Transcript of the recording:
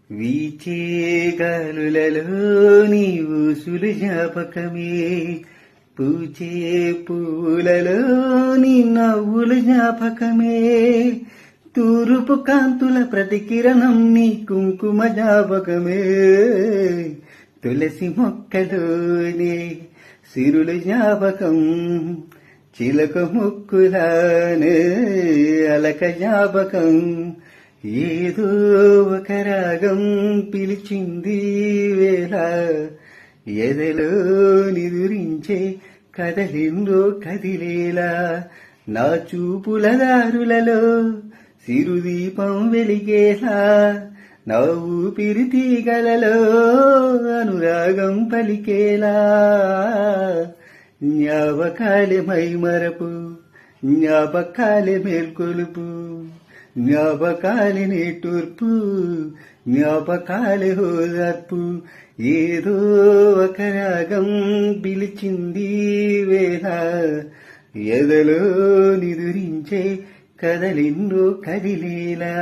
వీచే గాలులలో నీ ఊసులు జ్ఞాపకమే, పూచే పూలలో నీ నవ్వులు జ్ఞాపకమే, తూరుపు కాంతుల ప్రతికిరణం నీ కుంకుమ జ్ఞాపకమే, తులసి మొక్కలోనే సిరులు జ్ఞాపకం, చిలక ముక్కులానే అలక జ్ఞాపకం, ఏదో ఒక రాగం పిలిచింది వేళ, ఎదలో నిదురించే కదలిందో కదిలేలా, నా చూపుల దారులలో సిరుదీపం వెలిగేలా, నా ఊపిరి తీగలలో అనురాగం పలికేలా, జ్ఞాపకాలే మైమరపు, జ్ఞాపకాలే మేల్కొలుపు, జ్ఞాపకాలే నిట్టూర్పు, జ్ఞాపకాలే ఓదార్పు, ఏదో ఒక రాగం పిలిచింది వేళ, ఎదలో నిదురించే కదలిందో కదిలేలా.